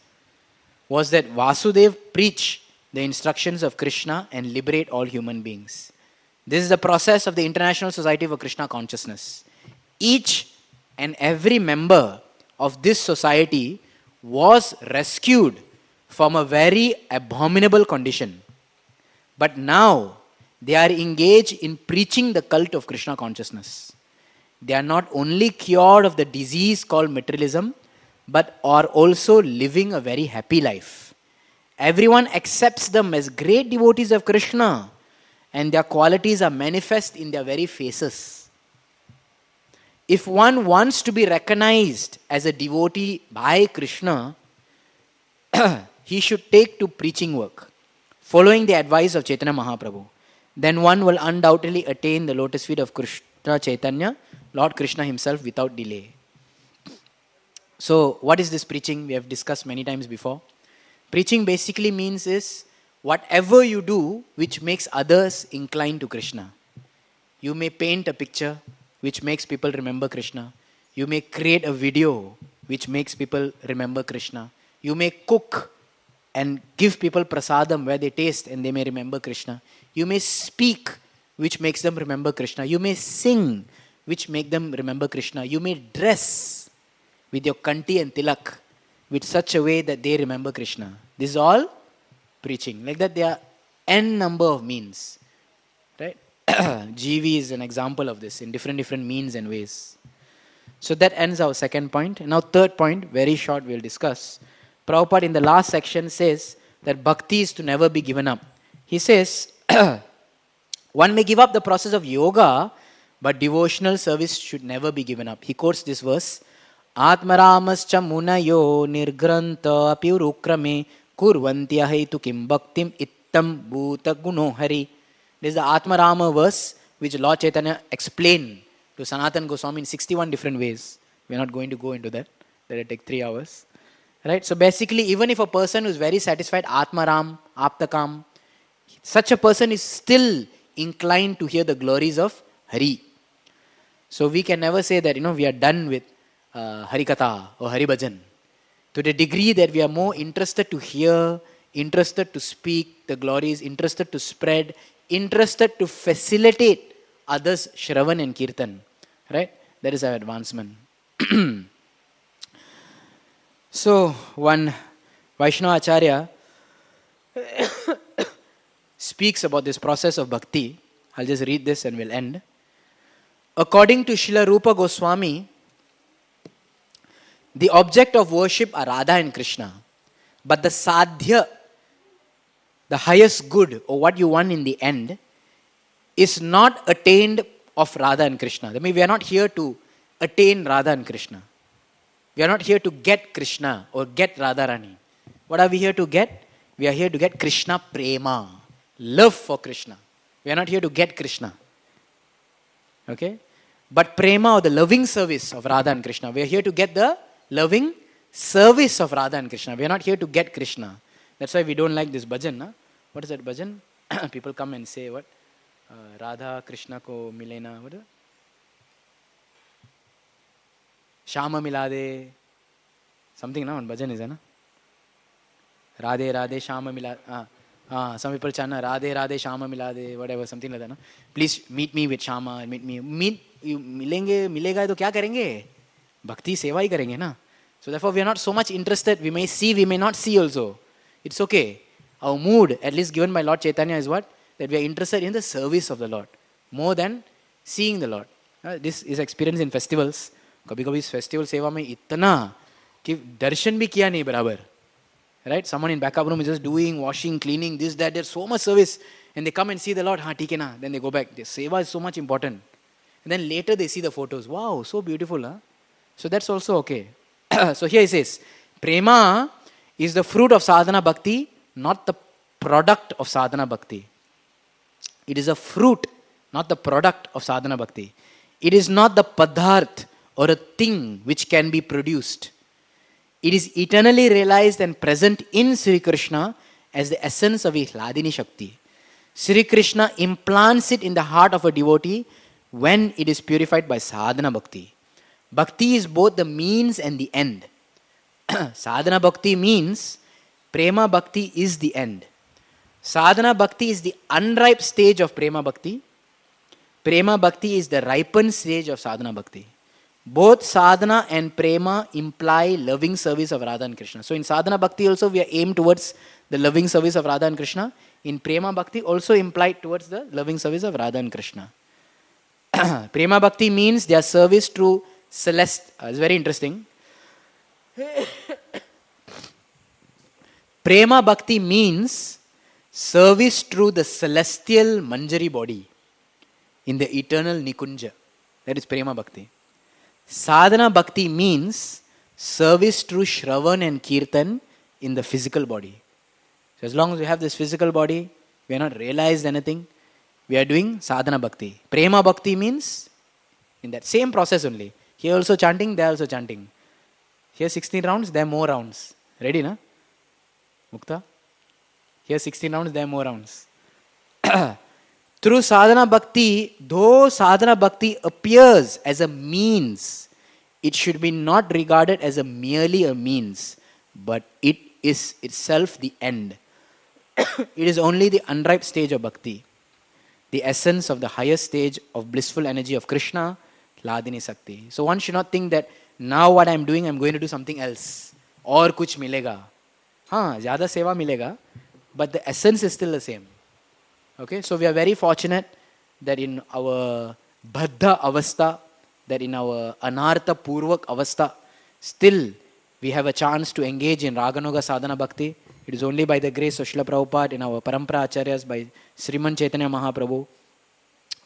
was that Vasudev preach the instructions of Krishna and liberate all human beings. This is the process of the International Society for Krishna Consciousness. Each and every member of this society was rescued from a very abominable condition. But now they are engaged in preaching the cult of Krishna consciousness. They are not only cured of the disease called materialism, but are also living a very happy life. Everyone accepts them as great devotees of Krishna, and their qualities are manifest in their very faces. If one wants to be recognized as a devotee by Krishna, he should take to preaching work, following the advice of Chaitanya Mahaprabhu. Then one will undoubtedly attain the lotus feet of Krishna Chaitanya, Lord Krishna himself, without delay. So, what is this preaching? We have discussed many times before. Preaching basically means is whatever you do which makes others inclined to Krishna. You may paint a picture which makes people remember Krishna. You may create a video which makes people remember Krishna. You may cook and give people prasadam where they taste and they may remember Krishna. You may speak which makes them remember Krishna. You may sing which make them remember Krishna. You may dress with your kanti and tilak with such a way that they remember Krishna. This is all preaching. Like that, there are n number of means. Right? GV is an example of this in different means and ways. So that ends our second point. Now third point, very short, we'll discuss. Prabhupada in the last section says that bhakti is to never be given up. He says, one may give up the process of yoga, but devotional service should never be given up. He quotes this verse, Atmaramascha munayo nirgranta apiurukrame kurvanti ahaitu kim bhaktim ittam bhuta guno hari. This is the Atmarama verse which Lord Chaitanya explained to Sanatana Goswami in 61 different ways. We are not going to go into that. That will take 3 hours. Right? So basically, even if a person who is very satisfied, Atmaram, Aptakam, such a person is still inclined to hear the glories of Hari. So we can never say that, we are done with Harikatha or Haribhajan. To the degree that we are more interested to hear, interested to speak the glories, interested to spread, interested to facilitate others' Shravan and Kirtan. Right? That is our advancement. So, one Vaishnava Acharya speaks about this process of bhakti. I'll just read this and we'll end. According to Srila Rupa Goswami, the object of worship are Radha and Krishna. But the sadhya, the highest good, or what you want in the end, is not attained of Radha and Krishna. I mean, we are not here to attain Radha and Krishna. We are not here to get Krishna or get Radharani. What are we here to get? We are here to get Krishna Prema. Love for Krishna. We are not here to get Krishna. Okay? But Prema, or the loving service of Radha and Krishna. We are here to get the loving service of Radha and Krishna. We are not here to get Krishna. That's why we don't like this bhajan. Huh? What is that bhajan? People come and say what? Radha Krishna ko milena. What is it? Shama milade. Something now on bhajan is, na? Radhe Radhe Shama milade. Some people chant Radhe Radhe Shama milade, whatever, something like that. Na? Please meet me with Shama, meet me. Milega to kya karenge? Bhakti seva hi karenge, na? So therefore we are not so much interested. We may see, we may not see also. It's okay. Our mood, at least given by Lord Chaitanya, is what? That we are interested in the service of the Lord more than seeing the Lord. This is experience in festivals. कभी-कभी festival सेवा में इतना कि दर्शन भी किया नहीं बराबर. Right? Someone in backup room is just doing, washing, cleaning, this, that. There's so much service. And they come and see the Lord. हाँ ठीक है ना. Then they go back. The seva is so much important. And then later they see the photos. Wow, so beautiful. Huh? So that's also okay. So here he says, Prema is the fruit of sadhana bhakti, not the product of sadhana bhakti. It is a fruit, not the product of sadhana bhakti. It is not the padarth or a thing which can be produced. It is eternally realized and present in Sri Krishna as the essence of his Hladini Shakti. Sri Krishna implants it in the heart of a devotee when it is purified by sadhana bhakti. Bhakti is both the means and the end. Sadhana bhakti means prema bhakti is the end. Sadhana bhakti is the unripe stage of prema bhakti. Prema bhakti is the ripened stage of sadhana bhakti. Both sadhana and prema imply loving service of Radha and Krishna. So in sadhana bhakti also we are aimed towards the loving service of Radha and Krishna. In prema bhakti also implied towards the loving service of Radha and Krishna. Prema bhakti means their service to celest. It's very interesting. Prema Bhakti means service through the celestial Manjari body in the eternal Nikunja. That is Prema Bhakti. Sadhana Bhakti means service through Shravan and Kirtan in the physical body. So as long as we have this physical body, we are not realized anything, we are doing Sadhana Bhakti. Prema Bhakti means in that same process only. Here also chanting, there also chanting. Here 16 rounds, there more rounds. Ready, na? Mukta? Here 16 rounds, there more rounds. Through sadhana bhakti, though sadhana bhakti appears as a means, it should be not regarded as merely a means, but it is itself the end. It is only the unripe stage of bhakti, the essence of the highest stage of blissful energy of Krishna, Hladini Sakti. So one should not think that now what I am doing, I am going to do something else. Or kuch milega. Haan, zyada seva milega, but the essence is still the same. Okay, so we are very fortunate that in our Baddha Avastha, that in our Anartha Purvak Avastha, still we have a chance to engage in Raganuga Sadhana Bhakti. It is only by the grace of Srila Prabhupada in our Parampara Acharyas, by Sriman Chaitanya Mahaprabhu.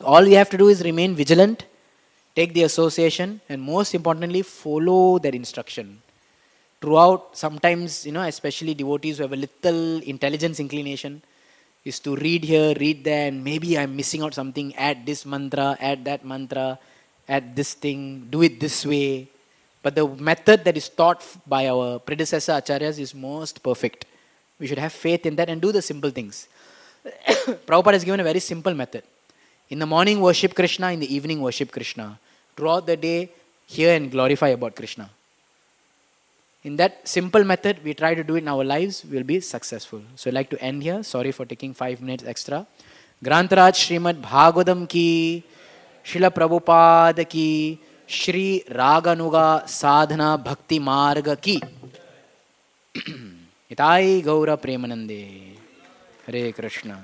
All we have to do is remain vigilant, take the association, and most importantly, follow their instruction. Throughout, sometimes, especially devotees who have a little intelligence inclination, is to read here, read there, and maybe I'm missing out something, add this mantra, add that mantra, add this thing, do it this way. But the method that is taught by our predecessor acharyas is most perfect. We should have faith in that and do the simple things. Prabhupada has given a very simple method. In the morning, worship Krishna. In the evening, worship Krishna. Throughout the day, hear and glorify about Krishna. In that simple method, we try to do it in our lives, we will be successful. So I'd like to end here. Sorry for taking 5 minutes extra. Grantaraj Srimad Bhagavatam ki, Srila Prabhupada ki, Shri Raganuga Sadhana Bhakti Marga ki. Itai Gaura Premanande. Hare Krishna.